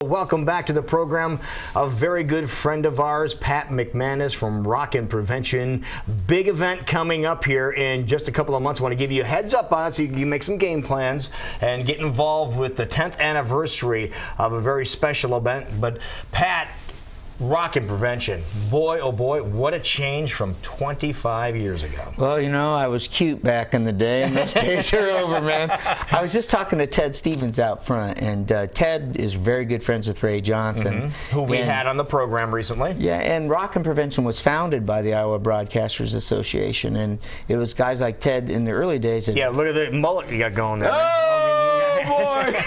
Welcome back to the program. A very good friend of ours, Pat McManus from Rockin' Prevention. Big event coming up here in just a couple of months. I want to give you a heads up on it so you can make some game plans and get involved with the 10th anniversary of a very special event. But Pat, Rockin' Prevention, boy oh boy, what a change from 25 years ago. Well, you know, I was cute back in the day, and those days are over, man. I was just talking to Ted Stevens out front, and Ted is very good friends with Ray Johnson. Who we had on the program recently. Yeah, and Rockin' Prevention was founded by the Iowa Broadcasters Association, and it was guys like Ted in the early days. Yeah, look at the mullet you got going there. Oh, boy!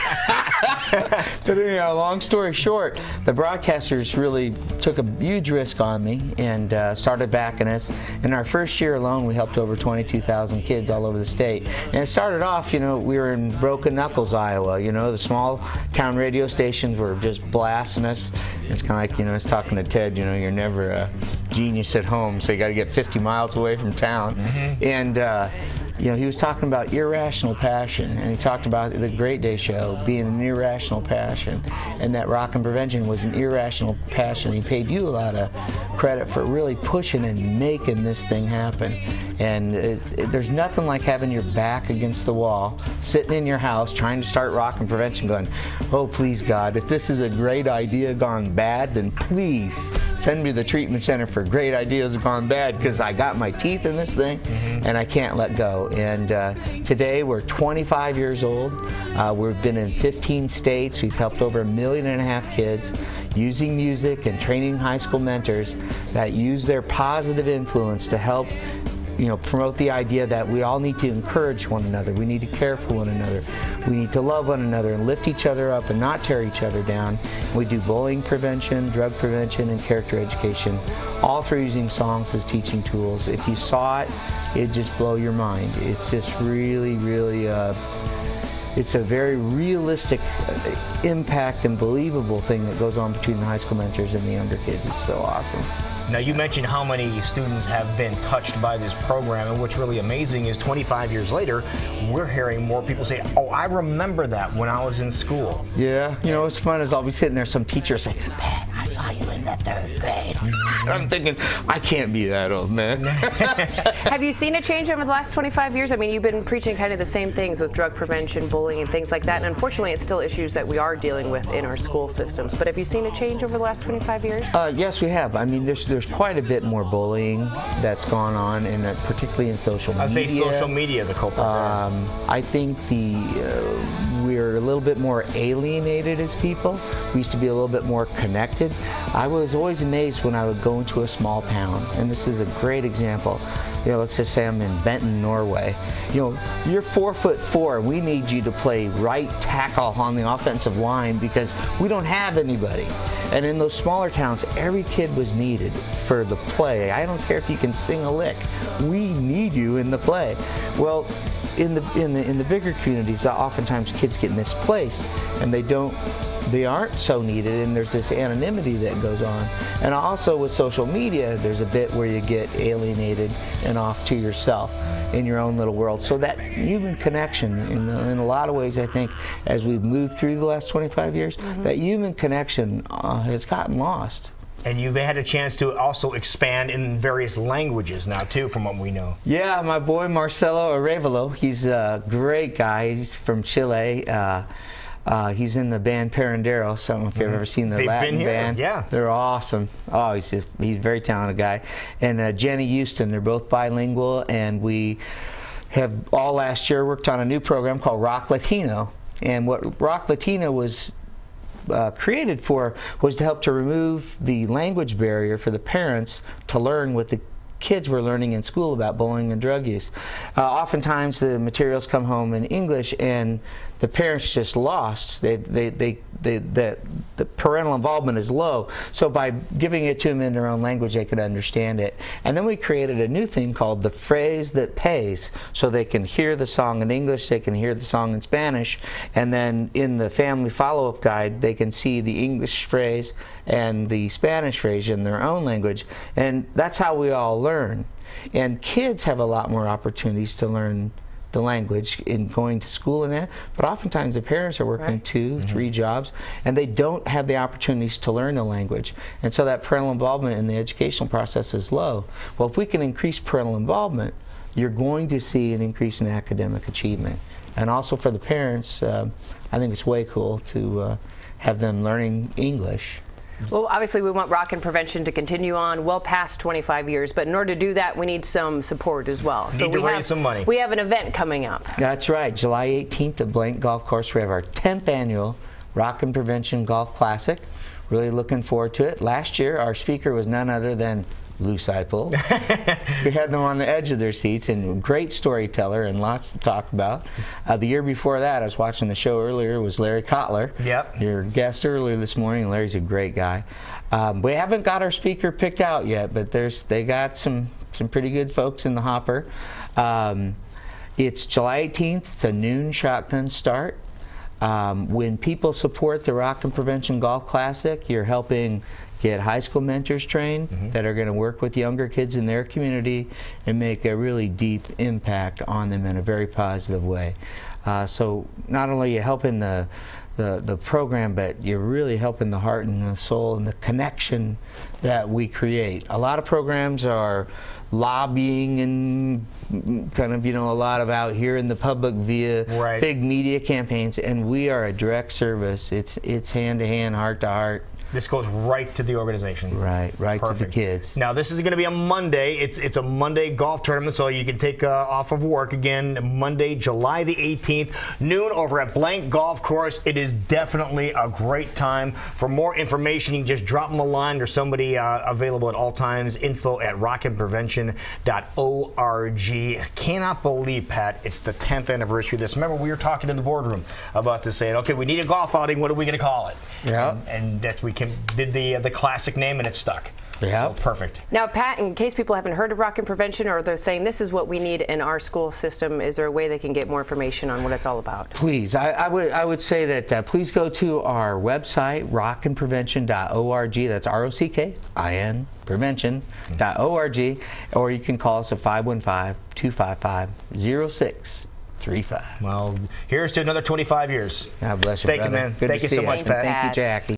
But anyhow, long story short, the broadcasters really took a huge risk on me and started backing us. In our first year alone, we helped over 22,000 kids all over the state. And it started off, you know, we were in Broken Knuckles, Iowa. You know, the small town radio stations were just blasting us. It's kind of like, you know, I was talking to Ted, you know, you're never a genius at home, so you got to get 50 miles away from town. And you know, he was talking about irrational passion, and he talked about the Great Day Show being an irrational passion, and that Rockin' Prevention was an irrational passion. He paid you a lot of credit for really pushing and making this thing happen. And there's nothing like having your back against the wall, sitting in your house, trying to start Rockin' Prevention, going, oh, please, God, if this is a great idea gone bad, then please send me to the treatment center for great ideas gone bad, because I got my teeth in this thing, and I can't let go. And today we're 25 years old. We've been in 15 states. We've helped over 1.5 million kids using music and training high school mentors that use their positive influence to help, you know, promote the idea that we all need to encourage one another. We need to care for one another. We need to love one another and lift each other up and not tear each other down. We do bullying prevention, drug prevention, and character education, all through using songs as teaching tools. If you saw it, it'd just blow your mind. It's just really, really, it's a very realistic impact and believable thing that goes on between the high school mentors and the younger kids. It's so awesome. Now, you mentioned how many students have been touched by this program, and what's really amazing is 25 years later, we're hearing more people say, oh, I remember that when I was in school. Yeah, you know, what's fun is I'll be sitting there, some teacher say, Pat, I saw you in the 3rd grade. I'm thinking, I can't be that old, man. Have you seen a change over the last 25 years? I mean, you've been preaching kind of the same things with drug prevention, bullying, and things like that, and unfortunately, it's still issues that we are dealing with in our school systems. But have you seen a change over the last 25 years? Yes, we have. I mean, there's quite a bit more bullying that's gone on, and particularly in social media. I say social media, the culprit. I think we're a little bit more alienated as people. We used to be a little bit more connected. I was always amazed when I would go into a small town, and this is a great example. You know, let's just say I'm in Benton, Norway. You know, you're 4'4". We need you to play right tackle on the offensive line because we don't have anybody. And in those smaller towns, every kid was needed for the play. I don't care if you can sing a lick. We need you in the play. Well, in the bigger communities, oftentimes kids get misplaced, and they aren't so needed, and there's this anonymity that goes on. And also with social media, there's a bit where you get alienated and off to yourself in your own little world. So that human connection, in a lot of ways, I think, as we've moved through the last 25 years, that human connection has gotten lost. And you've had a chance to also expand in various languages now, too, from what we know. Yeah, my boy Marcelo Arevalo, he's a great guy. He's from Chile. He's in the band Parandero. So I don't know if you've ever seen the Latin band. Yeah. They're awesome. Oh, he's a very talented guy. And Jenny Houston, they're both bilingual, and we have all last year worked on a new program called Rock Latino. And what Rock Latino was created for was to help to remove the language barrier for the parents to learn what the kids were learning in school about bullying and drug use. Oftentimes the materials come home in English and the parents just lost. The parental involvement is low. So by giving it to them in their own language, they could understand it. And then we created a new thing called the phrase that pays. So they can hear the song in English, they can hear the song in Spanish, and then in the family follow-up guide, they can see the English phrase and the Spanish phrase in their own language. And that's how we all learn. And kids have a lot more opportunities to learn the language in going to school and that, but oftentimes the parents are working 2, 3 jobs, and they don't have the opportunities to learn the language. And so that parental involvement in the educational process is low. Well, if we can increase parental involvement, you're going to see an increase in academic achievement. And also for the parents, I think it's way cool to have them learning English. Well, obviously we want Rockin' Prevention to continue on well past 25 years, but in order to do that, we need some support as well. So we raise some money. We have an event coming up. That's right. July 18th at Blank Golf Course, we have our 10th annual Rockin' Prevention Golf Classic. Really looking forward to it. Last year, our speaker was none other than Lou Seipel. We had them on the edge of their seats, and great storyteller and lots to talk about. The year before that, I was watching the show earlier, was Larry Kotler. Yep. Your guest earlier this morning. Larry's a great guy. We haven't got our speaker picked out yet, but they got some pretty good folks in the hopper. It's July 18th. It's a noon shotgun start. When people support the Rockin' Prevention Golf Classic, you're helping get high school mentors trained that are going to work with younger kids in their community and make a really deep impact on them in a very positive way. So not only are you helping the program, but you're really helping the heart and the soul and the connection that we create. A lot of programs are lobbying and kind of, a lot of out here in the public via big media campaigns, and we are a direct service. It's hand to hand, heart to heart. This goes right to the organization. Right to the kids. Now, this is going to be a Monday. It's a Monday golf tournament, so you can take off of work again Monday, July the 18th, noon over at Blank Golf Course. It is definitely a great time. For more information, you can just drop them a line. There's somebody available at all times. info@rockinprevention.org. Cannot believe, Pat, it's the 10th anniversary of this. Remember, we were talking in the boardroom about this, saying, okay, we need a golf outing. What are we going to call it? Yeah. And that's did the classic name, and it stuck. Yeah. So perfect. Now, Pat, in case people haven't heard of Rockin' Prevention, or they're saying this is what we need in our school system, is there a way they can get more information on what it's all about? Please, I would say that please go to our website, rockinprevention.org. That's ROCKIN prevention.org, or you can call us at 515-255-0635. Well, here's to another 25 years. God bless you, Thank brother. you, man. Good Thank to you see so much, Pat. Thank you, Jackie.